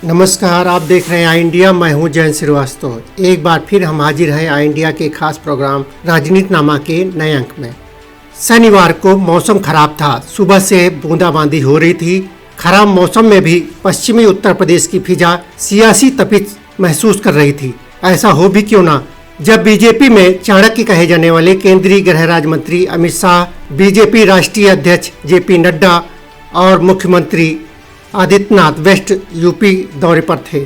नमस्कार, आप देख रहे हैं आई इंडिया। मैं हूं जयंत श्रीवास्तव। एक बार फिर हम हाजिर हैं आई इंडिया के खास प्रोग्राम राजनीतिनामा के नए अंक में। शनिवार को मौसम खराब था, सुबह से बूंदाबांदी हो रही थी। खराब मौसम में भी पश्चिमी उत्तर प्रदेश की फिजा सियासी तपिश महसूस कर रही थी। ऐसा हो भी क्यों ना, जब बीजेपी में चाणक्य कहे जाने वाले केंद्रीय गृह राज्य मंत्री अमित शाह, बीजेपी राष्ट्रीय अध्यक्ष जेपी नड्डा और मुख्यमंत्री आदित्यनाथ वेस्ट यूपी दौरे पर थे।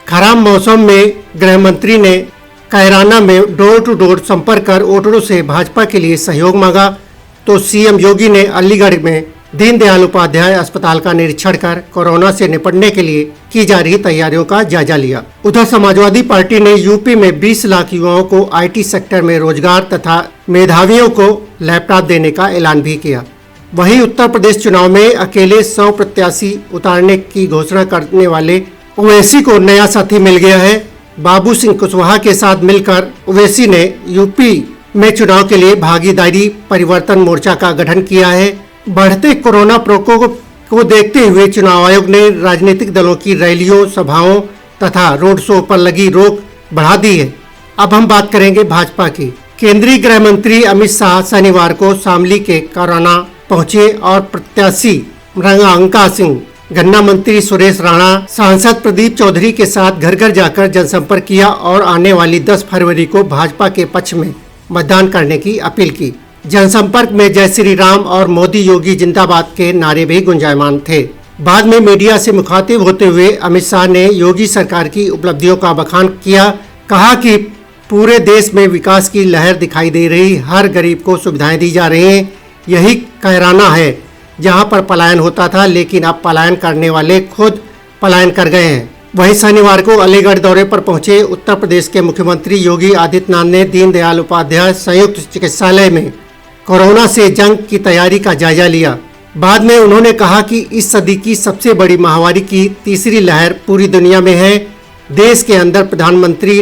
खराब मौसम में गृह मंत्री ने कैराना में डोर टू डोर संपर्क कर वोटरों से भाजपा के लिए सहयोग मांगा, तो सीएम योगी ने अलीगढ़ में दीनदयाल उपाध्याय अस्पताल का निरीक्षण कर कोरोना से निपटने के लिए की जा रही तैयारियों का जायजा लिया। उधर समाजवादी पार्टी ने यूपी में 20 लाख युवाओं को आईटी सेक्टर में रोजगार तथा मेधावियों को लैपटॉप देने का ऐलान भी किया। वहीं उत्तर प्रदेश चुनाव में अकेले 100 प्रत्याशी उतारने की घोषणा करने वाले ओवैसी को नया साथी मिल गया है। बाबू सिंह कुशवाहा के साथ मिलकर ओवैसी ने यूपी में चुनाव के लिए भागीदारी परिवर्तन मोर्चा का गठन किया है। बढ़ते कोरोना प्रकोप को देखते हुए चुनाव आयोग ने राजनीतिक दलों की रैलियों, सभाओं तथा रोड शो पर लगी रोक बढ़ा दी है। अब हम बात करेंगे भाजपा की। केंद्रीय गृह मंत्री अमित शाह शनिवार को शामली के कोरोना पहुंचे और प्रत्याशी रंगा सिंह, गन्ना मंत्री सुरेश राणा, सांसद प्रदीप चौधरी के साथ घर घर जाकर जनसंपर्क किया और आने वाली 10 फरवरी को भाजपा के पक्ष में मतदान करने की अपील की। जनसंपर्क में जय श्री राम और मोदी योगी जिंदाबाद के नारे भी गुंजायमान थे। बाद में मीडिया से मुखातिब होते हुए अमित शाह ने योगी सरकार की उपलब्धियों का बखान किया। कहा कि पूरे देश में विकास की लहर दिखाई दे रही, हर गरीब को सुविधाएं दी जा रही हैं। यही कैराना है जहां पर पलायन होता था, लेकिन अब पलायन करने वाले खुद पलायन कर गए हैं। वहीं शनिवार को अलीगढ़ दौरे पर पहुंचे उत्तर प्रदेश के मुख्यमंत्री योगी आदित्यनाथ ने दीनदयाल उपाध्याय संयुक्त चिकित्सालय में कोरोना से जंग की तैयारी का जायजा लिया। बाद में उन्होंने कहा कि इस सदी की सबसे बड़ी महामारी की तीसरी लहर पूरी दुनिया में है। देश के अंदर प्रधानमंत्री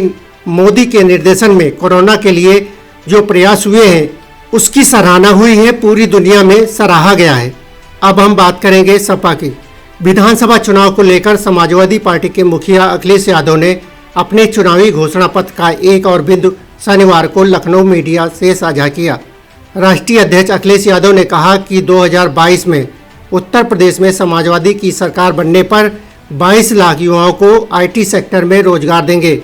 मोदी के निर्देशन में कोरोना के लिए जो प्रयास हुए हैं उसकी सराहना हुई है, पूरी दुनिया में सराहा गया है। अब हम बात करेंगे सपा की। विधानसभा चुनाव को लेकर समाजवादी पार्टी के मुखिया अखिलेश यादव ने अपने चुनावी घोषणा पत्र का एक और बिंदु शनिवार को लखनऊ मीडिया से साझा किया। राष्ट्रीय अध्यक्ष अखिलेश यादव ने कहा कि 2022 में उत्तर प्रदेश में समाजवादी की सरकार बनने पर 22 लाख युवाओं को आईटी सेक्टर में रोजगार देंगे।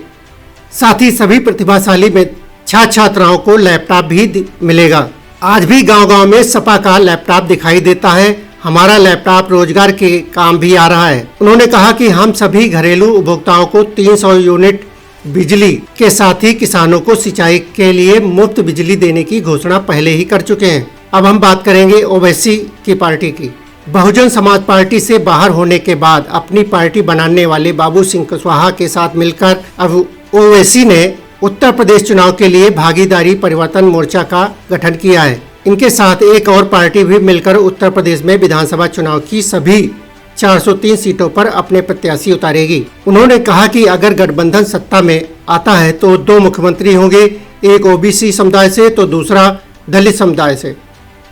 साथ ही सभी प्रतिभाशाली में छात्राओं को लैपटॉप भी मिलेगा। आज भी गांव-गांव में सपा का लैपटॉप दिखाई देता है। हमारा लैपटॉप रोजगार के काम भी आ रहा है। उन्होंने कहा कि हम सभी घरेलू उपभोक्ताओं को 300 यूनिट बिजली के साथ ही किसानों को सिंचाई के लिए मुफ्त बिजली देने की घोषणा पहले ही कर चुके हैं। अब हम बात करेंगे ओवैसी की पार्टी की। बहुजन समाज पार्टी से बाहर होने के बाद अपनी पार्टी बनाने वाले बाबू सिंह कुशवाहा के साथ मिलकर अब ओवैसी ने उत्तर प्रदेश चुनाव के लिए भागीदारी परिवर्तन मोर्चा का गठन किया है। इनके साथ एक और पार्टी भी मिलकर उत्तर प्रदेश में विधानसभा चुनाव की सभी 403 सीटों पर अपने प्रत्याशी उतारेगी। उन्होंने कहा कि अगर गठबंधन सत्ता में आता है तो 2 मुख्यमंत्री होंगे, एक ओबीसी समुदाय से तो दूसरा दलित समुदाय से।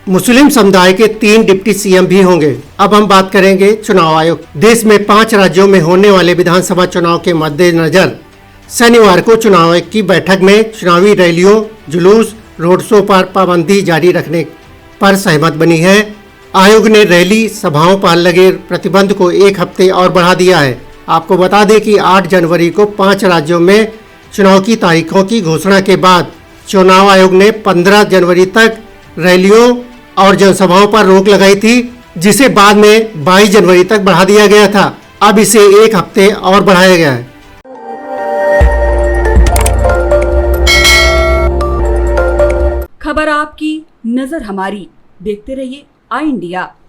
मुस्लिम समुदाय के 3 डिप्टी सीएम भी होंगे। अब हम बात करेंगे चुनाव आयोग। देश में 5 राज्यों में होने वाले विधानसभा चुनाव के मद्देनजर शनिवार को चुनाव आयोग की बैठक में चुनावी रैलियों, जुलूस, रोड शो पर पाबंदी जारी रखने पर सहमत बनी है। आयोग ने रैली, सभाओं पर लगे प्रतिबंध को 1 हफ्ते और बढ़ा दिया है। आपको बता दें कि 8 जनवरी को 5 राज्यों में चुनाव की तारीखों की घोषणा के बाद चुनाव आयोग ने 15 जनवरी तक रैलियों और जनसभाओं पर रोक लगाई थी, जिसे बाद में 22 जनवरी तक बढ़ा दिया गया था। अब इसे 1 हफ्ते और बढ़ाया गया है। खबर आपकी, नजर हमारी। देखते रहिए आई इंडिया।